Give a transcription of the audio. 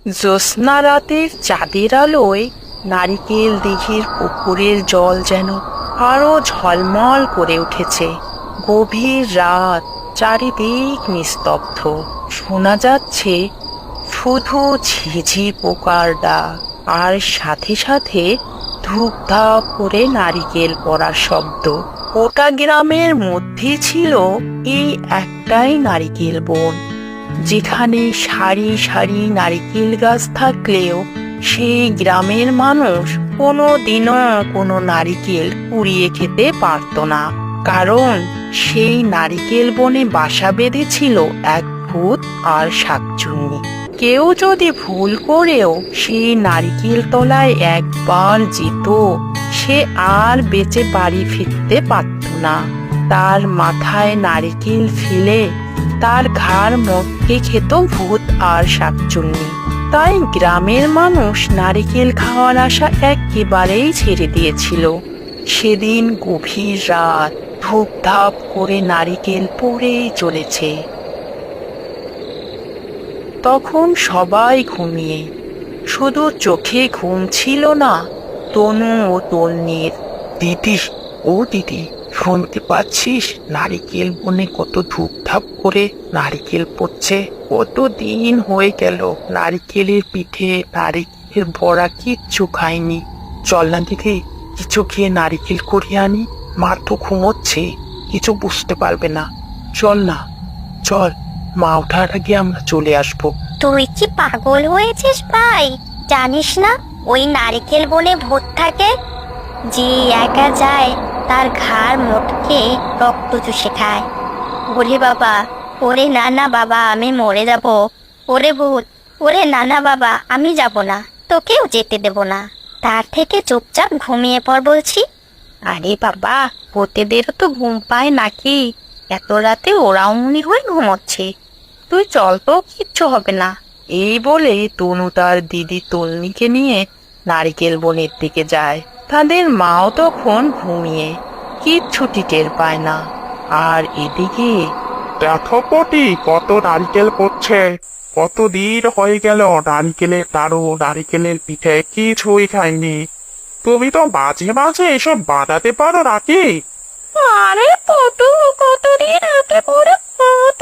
জ্যোৎস্না রাতের চাঁদের আলোয় নারিকেল দিঘির পুকুরের জল যেন আরো ঝলমল করে উঠেছে। গভীর রাত, চারিদিক নিস্তব্ধ, শোনা যাচ্ছে শুধু ঝিঝি পোকার ডাক, আর সাথে সাথে ধূপধাপ করে নারিকেল পড়ার শব্দ। গোটা গ্রামের মধ্যে ছিল এই একটাই নারিকেল বন, যেখানে সারি সারি নারিকেল গাছ থাকলেও সেই গ্রামের মানুষ কোনো দিনও কোনো নারিকেল কুড়িয়ে খেতে পারত না। কারণ সেই নারিকেল বনে বাসা বেঁধেছিল এক ভূত আর শাকচুন্নি। কেউ যদি ভুল করেও সেই নারিকেল তলায় একবার যেত, সে আর বেঁচে বাড়ি ফিরতে পারত না। তার মাথায় নারিকেল ফেলে তার ঘাড় মটকে খেত ভূত আর শাকচুন্নি। তাই গ্রামের মানুষ নারিকেল খাওয়ার আশা একেবারেই ছেড়ে দিয়েছিল। সেদিন গভীর রাত, ধূপধাপ করে নারিকেল পড়েই চলেছে। তখন সবাই ঘুমিয়ে, শুধু চোখে ঘুম ছিল না তনু ও তন্নির। দিদি, ও দিদি, শুনতে পাচ্ছিস নারিকেল বনে কত ধূপধাপ করে নারিকেল পড়ছে? কত দিন হয়ে গেল নারিকেলের পিঠে নারিকেলের বড়া কিচ্ছু খাইনি। চল না দিদি, কিছু খেয়ে নারিকেল কুড়িয়ে আনি। মা তো ঘুমোচ্ছে, কিছু বুঝতে পারবে না। চল না, চল, মা ওঠার আগে আমরা চলে আসবো। তুই কি পাগল হয়েছিস ভাই? জানিস না ওই নারকেল বনে ভূত থাকে? যে একা যায় তার ঘাড় মোটকে রক্ত চুষে খায়। ওরে বাবা, ওরে না না বাবা, আমি মরে যাব। ওরে ভূত, ওরে না না বাবা, আমি যাব না, তোকেও যেতে দেব না। তার থেকে চুপচাপ ঘুমিয়ে পড় বলছি। আরে বাবা, ভূতেদেরও তো ঘুম পায় নাকি? এত রাতে ওরাও মনে হয় ঘুমোচ্ছে। তুই চল তো, কিচ্ছু হবে না। এই বলে তনু তার দিদি তন্নিকে নিয়ে নারিকেল বনের দিকে যায়। তাদের মাও তখন ঘুমিয়ে কিচ্ছুটি টের পায় না। আর এদিকে দেখো পটি, কত নারকেল পড়ছে। কতদিন হয়ে গেল নারিকেলের নাড়ু, নারিকেলের পিঠে কিছুই খাইনি। তুমি তো মাঝে মাঝে এসব বানাতে পারো নাকি? আরে পটু, কতদিন আগে করে ভাত